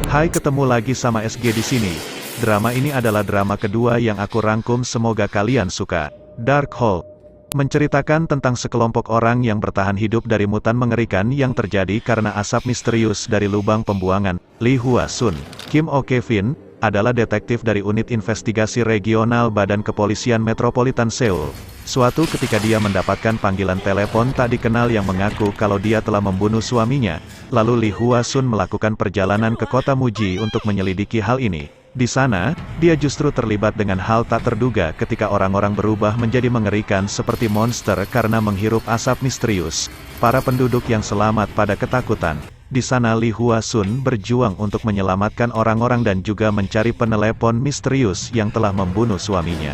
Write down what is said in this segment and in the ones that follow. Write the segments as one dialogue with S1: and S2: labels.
S1: Hai, ketemu lagi sama SG di sini. Drama ini adalah drama kedua yang aku rangkum, semoga kalian suka. Dark Hole menceritakan tentang sekelompok orang yang bertahan hidup dari mutan mengerikan yang terjadi karena asap misterius dari lubang pembuangan. Lee Hwa Sun, Kim Oh Kevin, adalah detektif dari unit investigasi regional Badan Kepolisian Metropolitan Seoul. Suatu ketika dia mendapatkan panggilan telepon tak dikenal yang mengaku kalau dia telah membunuh suaminya. Lalu Lee Hwa Sun melakukan perjalanan ke kota Muji untuk menyelidiki hal ini. Di sana, dia justru terlibat dengan hal tak terduga ketika orang-orang berubah menjadi mengerikan seperti monster karena menghirup asap misterius. Para penduduk yang selamat pada ketakutan. Di sana Lee Hwa Sun berjuang untuk menyelamatkan orang-orang dan juga mencari penelepon misterius yang telah membunuh suaminya.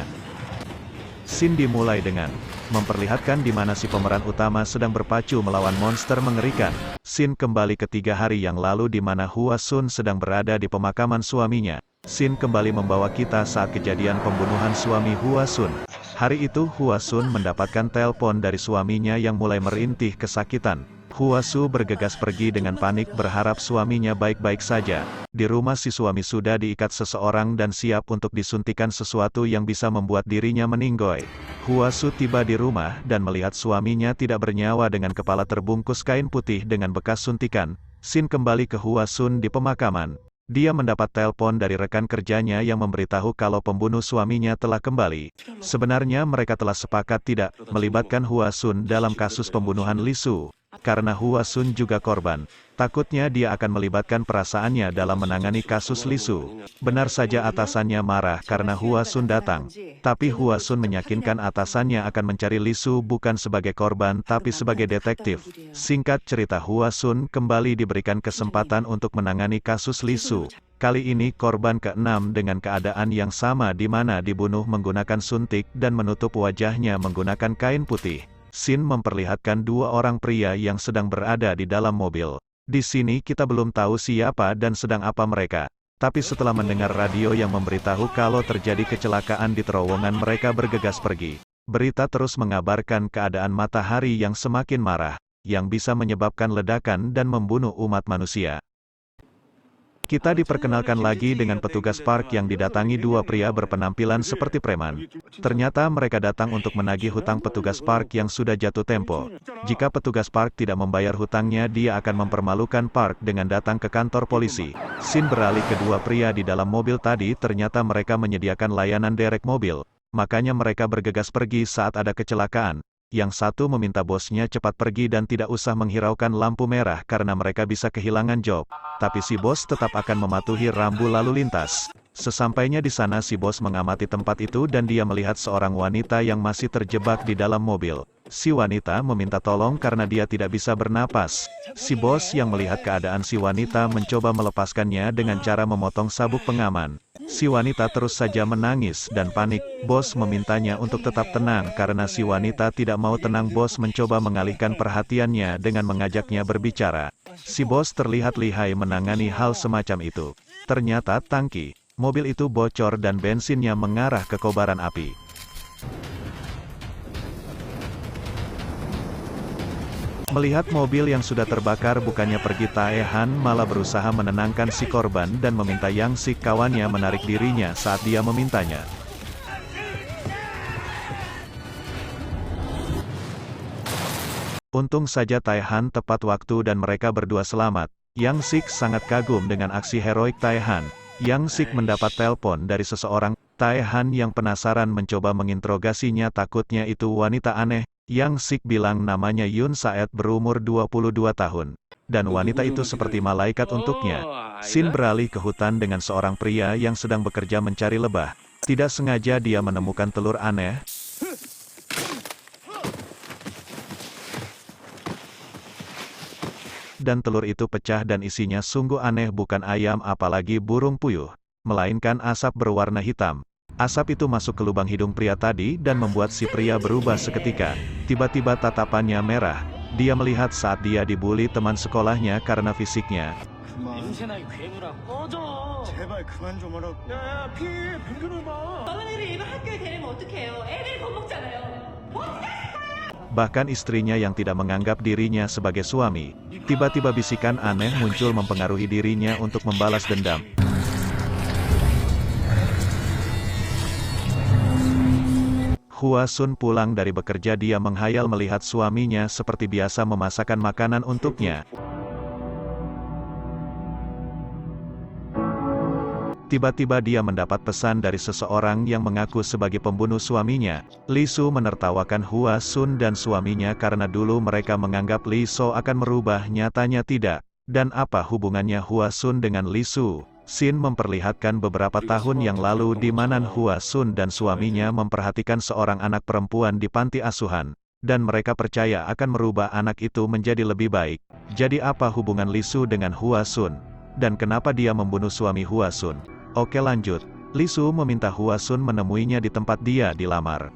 S1: Scene dimulai dengan memperlihatkan di mana si pemeran utama sedang berpacu melawan monster mengerikan. Scene kembali ke 3 hari yang lalu di mana Hwa Sun sedang berada di pemakaman suaminya. Scene kembali membawa kita saat kejadian pembunuhan suami Hwa Sun. Hari itu Hwa Sun mendapatkan telepon dari suaminya yang mulai merintih kesakitan. Hwa Sun bergegas pergi dengan panik berharap suaminya baik-baik saja. Di rumah si suami sudah diikat seseorang dan siap untuk disuntikan sesuatu yang bisa membuat dirinya meninggoy. Hwa Sun tiba di rumah dan melihat suaminya tidak bernyawa dengan kepala terbungkus kain putih dengan bekas suntikan. Scene kembali ke Hwa Sun di pemakaman. Dia mendapat telepon dari rekan kerjanya yang memberitahu kalau pembunuh suaminya telah kembali. Sebenarnya mereka telah sepakat tidak melibatkan Hwa Sun dalam kasus pembunuhan Lee Su. Karena Hwa Sun juga korban, takutnya dia akan melibatkan perasaannya dalam menangani kasus Lee Su. Benar saja atasannya marah karena Hwa Sun datang. Tapi Hwa Sun meyakinkan atasannya akan mencari Lee Su bukan sebagai korban tapi sebagai detektif. Singkat cerita, Hwa Sun kembali diberikan kesempatan untuk menangani kasus Lee Su. Kali ini korban ke-6 dengan keadaan yang sama di mana dibunuh menggunakan suntik dan menutup wajahnya menggunakan kain putih. Scene memperlihatkan 2 orang pria yang sedang berada di dalam mobil. Di sini kita belum tahu siapa dan sedang apa mereka. Tapi setelah mendengar radio yang memberitahu kalau terjadi kecelakaan di terowongan, mereka bergegas pergi. Berita terus mengabarkan keadaan matahari yang semakin marah, yang bisa menyebabkan ledakan dan membunuh umat manusia. Kita diperkenalkan lagi dengan petugas park yang didatangi 2 pria berpenampilan seperti preman. Ternyata mereka datang untuk menagih hutang petugas park yang sudah jatuh tempo. Jika petugas park tidak membayar hutangnya, dia akan mempermalukan park dengan datang ke kantor polisi. Scene beralih ke 2 pria di dalam mobil tadi, ternyata mereka menyediakan layanan derek mobil. Makanya mereka bergegas pergi saat ada kecelakaan. Yang satu meminta bosnya cepat pergi dan tidak usah menghiraukan lampu merah karena mereka bisa kehilangan job. Tapi si bos tetap akan mematuhi rambu lalu lintas. Sesampainya di sana si bos mengamati tempat itu dan dia melihat seorang wanita yang masih terjebak di dalam mobil. Si wanita meminta tolong karena dia tidak bisa bernapas. Si bos yang melihat keadaan si wanita mencoba melepaskannya dengan cara memotong sabuk pengaman. Si wanita terus saja menangis dan panik. Bos memintanya untuk tetap tenang karena si wanita tidak mau tenang. Bos mencoba mengalihkan perhatiannya dengan mengajaknya berbicara. Si bos terlihat lihai menangani hal semacam itu. Ternyata tangki mobil itu bocor dan bensinnya mengarah ke kobaran api. Melihat mobil yang sudah terbakar, bukannya pergi Tae-han malah berusaha menenangkan si korban dan meminta Yang Sik kawannya menarik dirinya saat dia memintanya. Untung saja Tae-han tepat waktu dan mereka berdua selamat. Yang Sik sangat kagum dengan aksi heroik Tae-han. Yang Sik mendapat telepon dari seseorang. Tae-han yang penasaran mencoba menginterogasinya, takutnya itu wanita aneh. Yang Sik bilang namanya Yun Saet, berumur 22 tahun. Dan wanita itu seperti malaikat untuknya. Scene beralih ke hutan dengan seorang pria yang sedang bekerja mencari lebah. Tidak sengaja dia menemukan telur aneh. Dan telur itu pecah dan isinya sungguh aneh, bukan ayam apalagi burung puyuh, melainkan asap berwarna hitam. Asap itu masuk ke lubang hidung pria tadi dan membuat si pria berubah seketika. Tiba-tiba tatapannya merah. Dia melihat saat dia dibully teman sekolahnya karena fisiknya. Bahkan istrinya yang tidak menganggap dirinya sebagai suami. Tiba-tiba bisikan aneh muncul mempengaruhi dirinya untuk membalas dendam. Hua Sun pulang dari bekerja, dia menghayal melihat suaminya seperti biasa memasakkan makanan untuknya. Tiba-tiba dia mendapat pesan dari seseorang yang mengaku sebagai pembunuh suaminya. Li Su menertawakan Hua Sun dan suaminya karena dulu mereka menganggap Li So akan merubah, nyatanya tidak. Dan apa hubungannya Hua Sun dengan Li Su? Sin memperlihatkan beberapa tahun yang lalu di mana Hua Sun dan suaminya memperhatikan seorang anak perempuan di panti asuhan. Dan mereka percaya akan merubah anak itu menjadi lebih baik. Jadi apa hubungan Li Su dengan Hua Sun? Dan kenapa dia membunuh suami Hua Sun? Oke, lanjut. Li Su meminta Hua Sun menemuinya di tempat dia dilamar.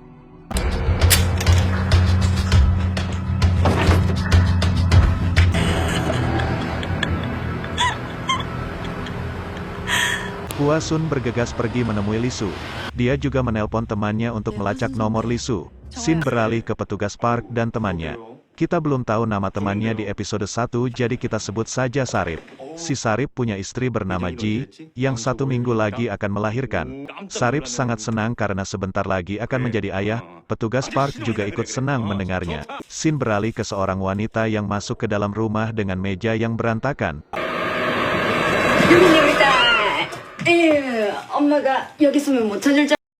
S1: Hua Sun bergegas pergi menemui Li Su. Dia juga menelpon temannya untuk melacak nomor Li Su. Sin beralih ke petugas park dan temannya. Kita belum tahu nama temannya di episode 1, jadi kita sebut saja Sarip. Si Sarip punya istri bernama Ji, yang 1 minggu lagi akan melahirkan. Sarip sangat senang karena sebentar lagi akan menjadi ayah. Petugas park juga ikut senang mendengarnya. Sin beralih ke seorang wanita yang masuk ke dalam rumah dengan meja yang berantakan.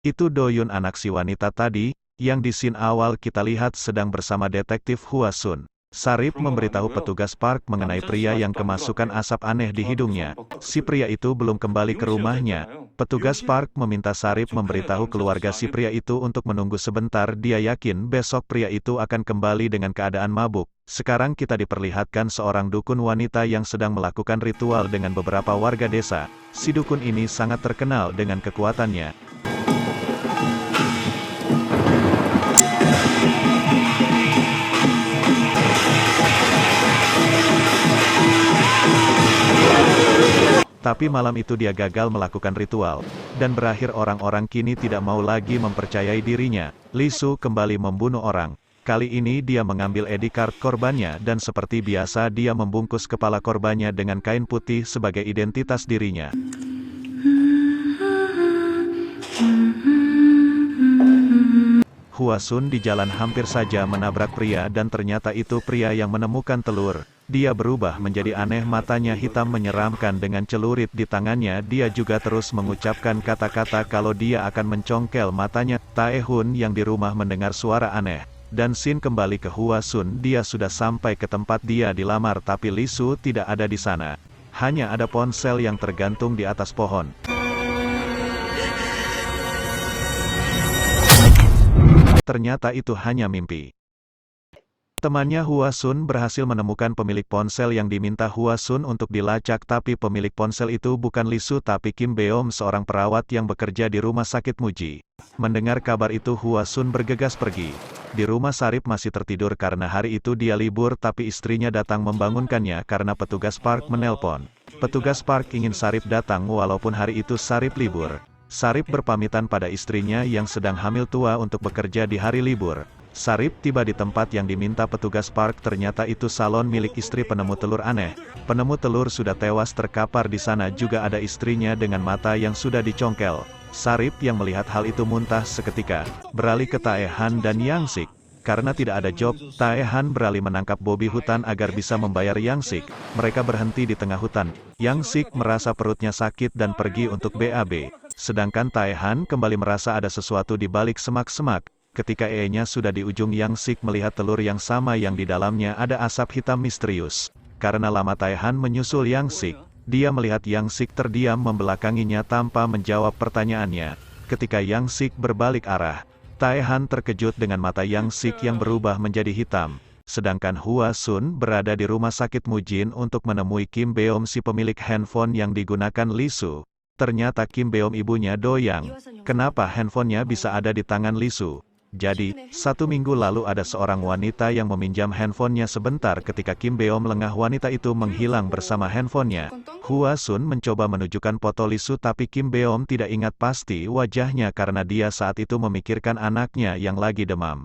S1: Itu Doyun, anak si wanita tadi, yang di scene awal kita lihat sedang bersama detektif Hua Sun. Sarip memberitahu petugas park mengenai pria yang kemasukan asap aneh di hidungnya. Si pria itu belum kembali ke rumahnya. Petugas park meminta Sarip memberitahu keluarga si pria itu untuk menunggu sebentar. Dia yakin besok pria itu akan kembali dengan keadaan mabuk. Sekarang kita diperlihatkan seorang dukun wanita yang sedang melakukan ritual dengan beberapa warga desa. Si dukun ini sangat terkenal dengan kekuatannya. Tapi malam itu dia gagal melakukan ritual, dan berakhir orang-orang kini tidak mau lagi mempercayai dirinya. Li Su kembali membunuh orang. Kali ini dia mengambil ID card korbannya dan seperti biasa dia membungkus kepala korbannya dengan kain putih sebagai identitas dirinya. Hua Sun di jalan hampir saja menabrak pria dan ternyata itu pria yang menemukan telur. Dia berubah menjadi aneh, matanya hitam menyeramkan dengan celurit di tangannya. Dia juga terus mengucapkan kata-kata kalau dia akan mencongkel matanya. Taehun yang di rumah mendengar suara aneh. Dan Sin kembali ke Hua Sun, dia sudah sampai ke tempat dia dilamar tapi Li Su tidak ada di sana. Hanya ada ponsel yang tergantung di atas pohon. Ternyata itu hanya mimpi. Temannya Hua Sun berhasil menemukan pemilik ponsel yang diminta Hua Sun untuk dilacak, tapi pemilik ponsel itu bukan Li Su tapi Kim Beom, seorang perawat yang bekerja di rumah sakit Muji. Mendengar kabar itu Hua Sun bergegas pergi. Di rumah Sarip masih tertidur karena hari itu dia libur, tapi istrinya datang membangunkannya karena petugas park menelpon. Petugas park ingin Sarip datang walaupun hari itu Sarip libur. Sarip berpamitan pada istrinya yang sedang hamil tua untuk bekerja di hari libur. Sarip tiba di tempat yang diminta petugas park, ternyata itu salon milik istri penemu telur aneh. Penemu telur sudah tewas terkapar di sana, juga ada istrinya dengan mata yang sudah dicongkel. Sarip yang melihat hal itu muntah seketika, beralih ke Taehan dan Yang Sik. Karena tidak ada job, Taehan beralih menangkap Bobby hutan agar bisa membayar Yang Sik. Mereka berhenti di tengah hutan. Yang Sik merasa perutnya sakit dan pergi untuk BAB. Sedangkan Taehan kembali merasa ada sesuatu di balik semak-semak. Ketika E-nya sudah di ujung, Yang Sik melihat telur yang sama yang di dalamnya ada asap hitam misterius. Karena lama Taehan menyusul Yang Sik, dia melihat Yang Sik terdiam membelakanginya tanpa menjawab pertanyaannya. Ketika Yang Sik berbalik arah, Taehan terkejut dengan mata Yang Sik yang berubah menjadi hitam. Sedangkan Hua Sun berada di rumah sakit Mujin untuk menemui Kim Beom, si pemilik handphone yang digunakan Li Su. Ternyata Kim Beom ibunya Doyang. Kenapa handphonenya bisa ada di tangan Li Su? Jadi, 1 minggu lalu ada seorang wanita yang meminjam handphonenya sebentar. Ketika Kim Beom lengah, wanita itu menghilang bersama handphonenya. Hua Sun mencoba menunjukkan foto Li Su tapi Kim Beom tidak ingat pasti wajahnya karena dia saat itu memikirkan anaknya yang lagi demam.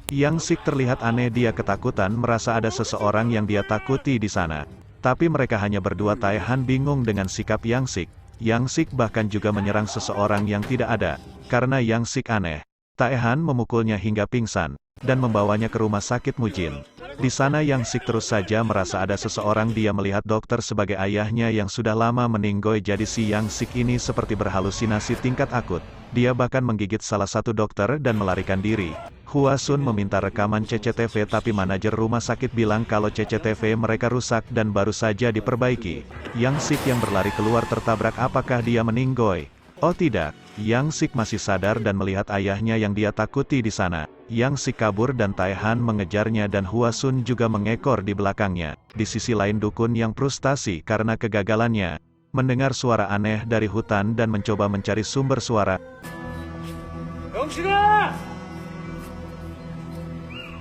S1: Yang Sik terlihat aneh, dia ketakutan merasa ada seseorang yang dia takuti di sana. Tapi mereka hanya berdua. Tai Han bingung dengan sikap Yang Sik. Yang Sik bahkan juga menyerang seseorang yang tidak ada. Karena Yang Sik aneh, Tai Han memukulnya hingga pingsan, dan membawanya ke rumah sakit Mujin. Di sana Yang Sik terus saja merasa ada seseorang. Dia melihat dokter sebagai ayahnya yang sudah lama meninggoy. Jadi si Yang Sik ini seperti berhalusinasi tingkat akut. Dia bahkan menggigit salah satu dokter dan melarikan diri. Hua Sun meminta rekaman CCTV tapi manajer rumah sakit bilang kalau CCTV mereka rusak dan baru saja diperbaiki. Yang Sik yang berlari keluar tertabrak. Apakah dia meninggoy? Oh tidak, Yang Sik masih sadar dan melihat ayahnya yang dia takuti di sana. Yang Sik kabur dan Tai Han mengejarnya dan Hua Sun juga mengekor di belakangnya. Di sisi lain dukun yang frustasi karena kegagalannya, mendengar suara aneh dari hutan dan mencoba mencari sumber suara.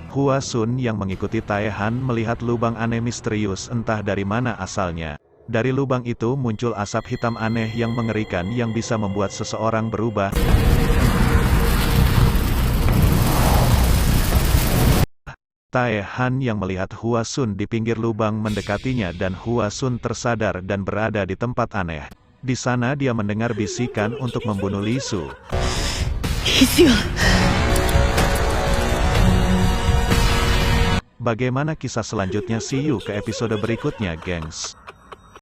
S1: Hua Sun yang mengikuti Tai Han melihat lubang aneh misterius entah dari mana asalnya. Dari lubang itu muncul asap hitam aneh yang mengerikan yang bisa membuat seseorang berubah. Tai Han yang melihat Hua Sun di pinggir lubang mendekatinya dan Hua Sun tersadar dan berada di tempat aneh. Di sana dia mendengar bisikan untuk membunuh Li Su. Bagaimana kisah selanjutnya? See you ke episode berikutnya, gengs.